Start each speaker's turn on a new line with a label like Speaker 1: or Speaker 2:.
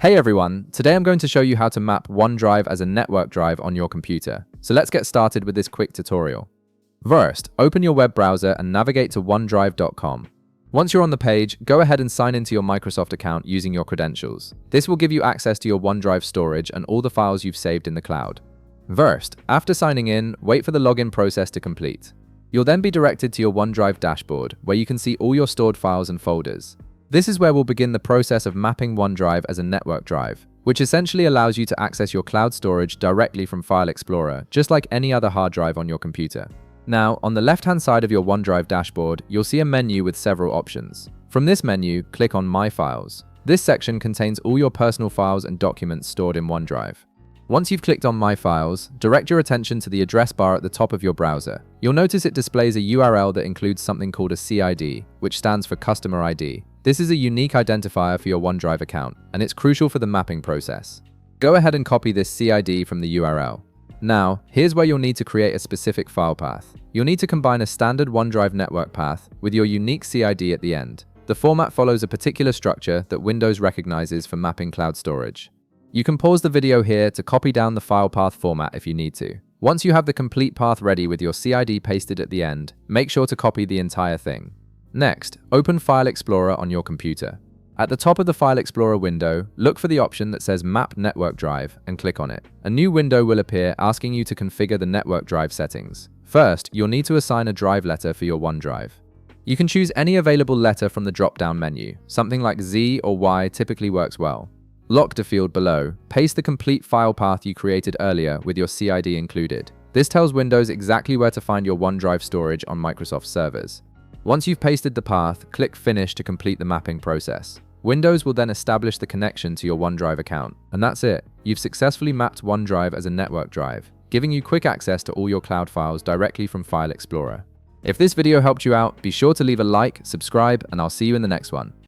Speaker 1: Hey everyone, today I'm going to show you how to map OneDrive as a network drive on your computer. So let's get started with this quick tutorial. First, open your web browser and navigate to onedrive.com. Once you're on the page, go ahead and sign into your Microsoft account using your credentials. This will give you access to your OneDrive storage and all the files you've saved in the cloud. First, after signing in, wait for the login process to complete. You'll then be directed to your OneDrive dashboard, where you can see all your stored files and folders. This is where we'll begin the process of mapping OneDrive as a network drive, which essentially allows you to access your cloud storage directly from File Explorer, just like any other hard drive on your computer. Now, on the left-hand side of your OneDrive dashboard, you'll see a menu with several options. From this menu, click on My Files. This section contains all your personal files and documents stored in OneDrive. Once you've clicked on My Files, direct your attention to the address bar at the top of your browser. You'll notice it displays a URL that includes something called a CID, which stands for Customer ID. This is a unique identifier for your OneDrive account, and it's crucial for the mapping process. Go ahead and copy this CID from the URL. Now, here's where you'll need to create a specific file path. You'll need to combine a standard OneDrive network path with your unique CID at the end. The format follows a particular structure that Windows recognizes for mapping cloud storage. You can pause the video here to copy down the file path format if you need to. Once you have the complete path ready with your CID pasted at the end, make sure to copy the entire thing. Next, open File Explorer on your computer. At the top of the File Explorer window, look for the option that says Map Network Drive and click on it. A new window will appear asking you to configure the network drive settings. First, you'll need to assign a drive letter for your OneDrive. You can choose any available letter from the drop-down menu. Something like Z or Y typically works well. Lock the field below. Paste the complete file path you created earlier with your CID included. This tells Windows exactly where to find your OneDrive storage on Microsoft servers. Once you've pasted the path, click Finish to complete the mapping process. Windows will then establish the connection to your OneDrive account. And that's it. You've successfully mapped OneDrive as a network drive, giving you quick access to all your cloud files directly from File Explorer. If this video helped you out, be sure to leave a like, subscribe, and I'll see you in the next one.